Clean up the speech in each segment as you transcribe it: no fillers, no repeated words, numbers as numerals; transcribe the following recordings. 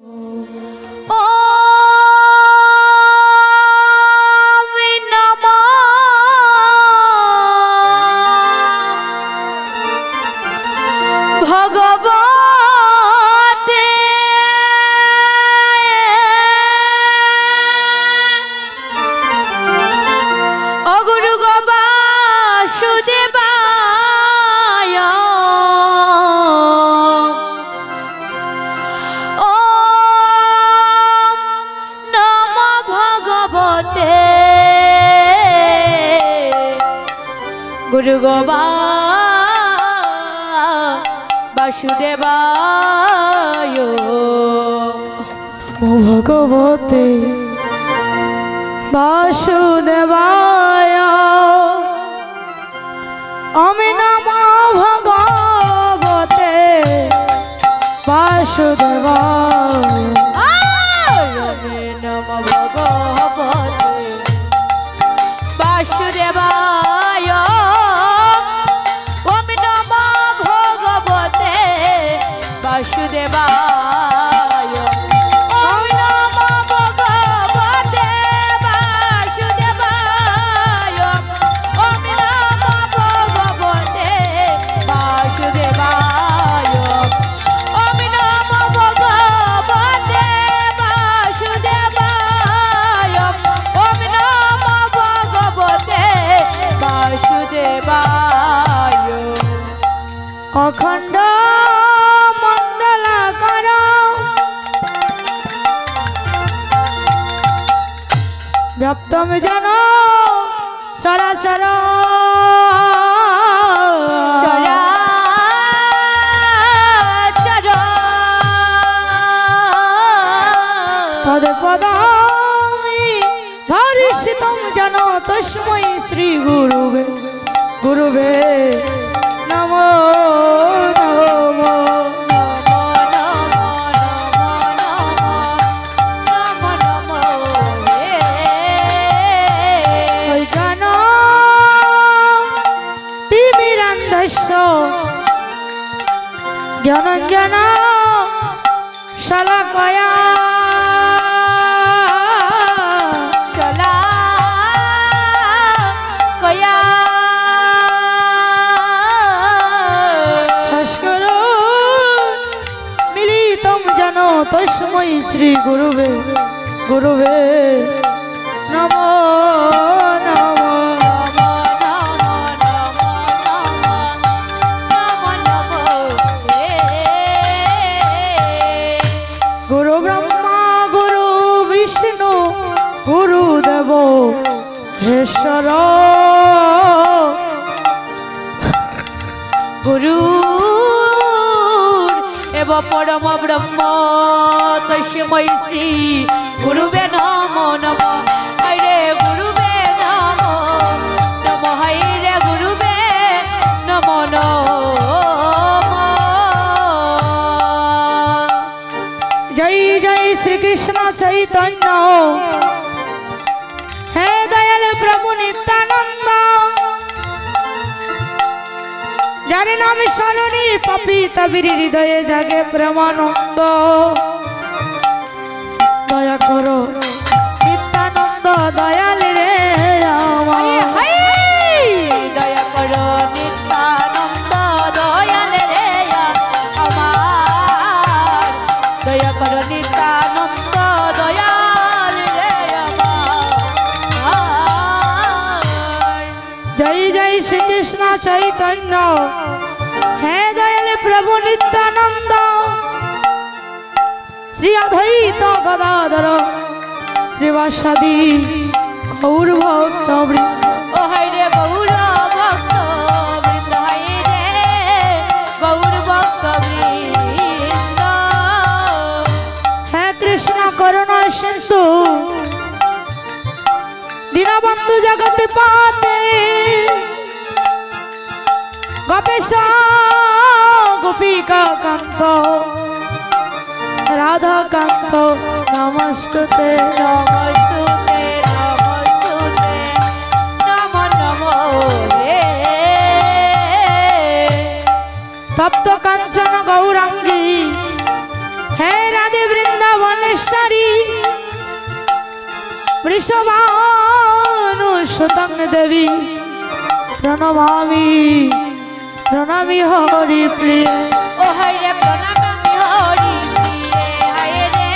गुरु गोबा वासुदेवाय नमो भगवते वासुदेवाय ओम नमो भगवते वासुदेवाय नमो भगवते वासुदेवाय ओम नमो भगवते वासुदेवाय ओम नमो भगवते वासुदेवाय ओम नमो भगवते वासुदेवाय ओम नमो भगवते वासुदेवाय ओम नमो भगवते वासुदेवाय अखंड मंडलाकार व्याप्तम जन चराचर चराचर तत्पदामि धरिषितं जन तस्मै श्री गुरुवे गुरुवे नमो नमो ज्ञानंजन शलाकया शलाकया भास्करो मिलितं जन तस्मै श्री गुरुवे गुरुवे नमो नमो गुरु ब्रह्मा गुरु विष्णु गुरुदेव महेश्वर गुरु एव परम ब्रह्म तस्मै श्री गुरुवे नमो नमः हरे गुरुवे नमो नमः हरे गुरुवे नमो नमः। जय जय श्री कृष्ण चैतन्य हे दयाल प्रभु नित्यानंद जार नाम शरणी पपीता वीर हृदय जागे प्रेमानंद दया करो नित्यानंद दयाल रे दया करो नित्यानंद दयाल रे আমার दया करो नित्यानंद दयाल रे আমার। जय जय श्री कृष्ण चैतन्य हे दयाल प्रभु नित्यानंद श्री अद्वैत गदाधर श्रीवासादि गौर भक्त वृंद ओ हरे गौर भक्त वृंद हरे गौर भक्त वृंद हे कृष्ण करुणा सिंधु दीनबंधु जगत पाते गोपेश गोपिका कांत राधा कांत नमस्तुते नमस्तुते नमस्तुते नमो नमो हे तप्त कांचन गौरांगी हे राधे वृंदावन মহেশ্বরী বৃষভানুসুতং দেবী প্রণমামি প্রণামি হরি প্রিয়। ও হায় রে প্রণামামি হরি প্রিয়ে, হায় রে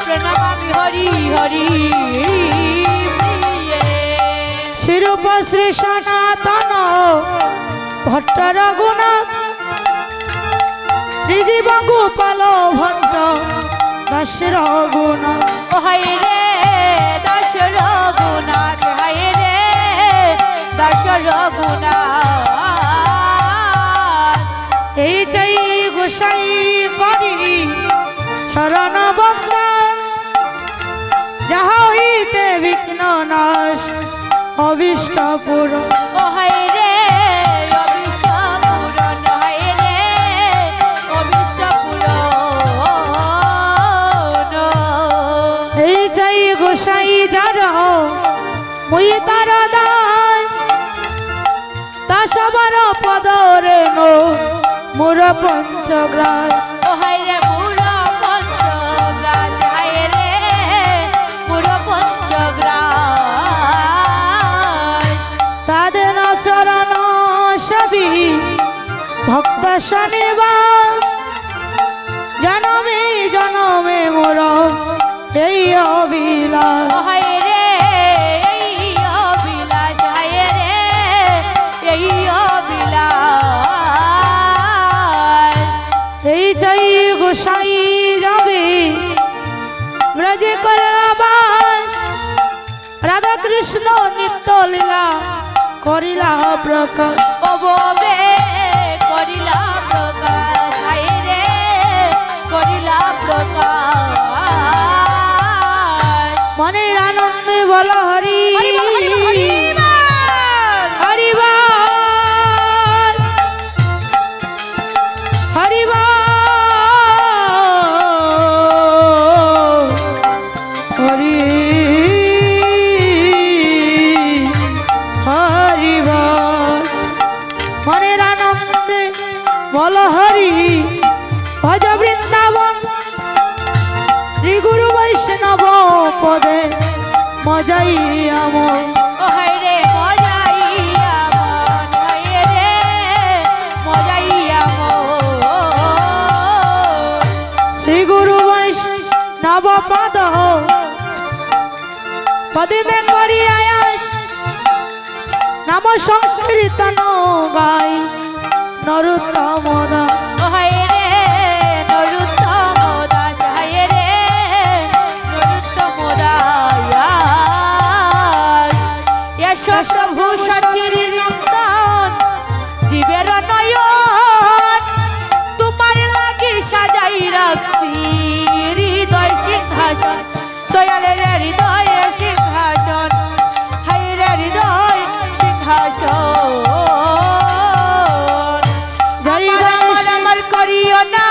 প্রণামামি হরি হরি প্রিয়ে। শিরূপ শ্রী সনাতন ভট্ট রঘুনাথ শ্রীজীব গোপাল ভট্ট দাস রঘুনাথ। ও হায় রে দাস রঘুনাথ, হায় রে দাস রঘুনাথ। এই চাই গোসাই করি চরণ বন্দন, যাহা হইতে বিঘ্ন নাশ অবিষ্ট পুরন। ও হায় রে অবিষ্ট পূরণ, হায় রে অবিষ্ট পূরণ। এই চাই গোসাই যার মুই তার দান, তা সবার পদরে নো মোর পঞ্চগ্রাস। ও হায় রে পুরো পঞ্চগ্রাস, হায় রে পুরো পঞ্চগ্রাস। তাদের চরণ সবই ভক্ত শনিবাস, জনমে জনমে মোর এই অবিলাস। ও হায় রে এই অবিলাস, হায় রে এই অবিলাস। এই চাই গোসাই যাবে ব্রজে করবাস, রাধা কৃষ্ণ নিত্য লীলা করিলা প্রকাশ। ও ববে করিলা প্রকাশ, হায় রে করিলা প্রকাশ। মনের আনন্দে বল হরি হরি বল, হরি বল, হরি বল। হরি বল, হরি বল, হরি হরি বল। মনের আনন্দে বল হরি, ভজ বৃন্দাবন শ্রী গুরু বৈষ্ণব পদে মজাই আমন। ও হায় রে মজাইয়া মন, হায় রে মজাইয়া মন। শ্রী গুরু বৈষ্ণব পদ পদে মে করি আয়াস, নাম সংকীর্তন গাই নরোত্তম দাস। ও হায় রে নরোত্তম দাস, হায় রে নরোত্তম দাস। যশ ভূষণ চিরন্তন জীবের নয়ন, তোমার লাগি সাজাই রাখছি হৃদয় সিংহাসন। দয়ালের হৃদয় সিংহাসন, হায় রে হৃদয় সিংহাসন। জয় আমার গণেশ। আমার আমার করিও না,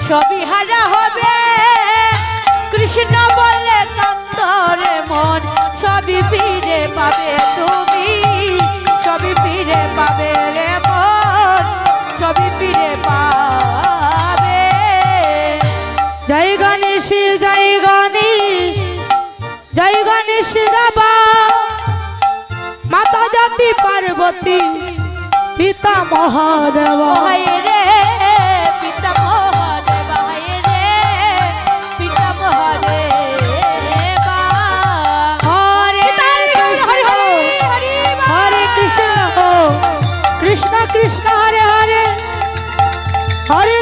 সবই হারা হবে। কৃষ্ণ বললে কান্তরে মন, সবই ফিরে পাবে তুমি, সবই ফিরে পাবে রে মন, সবই ফিরে পাবে। জয় গণেশ, জয় গণেশ, জয় গণেশ গাবা, মাতা জাতি পার্বতী পিতা মহাদেব। ও হায় রে পিতা মহাদেবা, হায় রে পিতা মহাদেবা। হরে হরি হরি হরি হরে কৃষ্ণ কৃষ্ণ কৃষ্ণ হরে হরে, হরে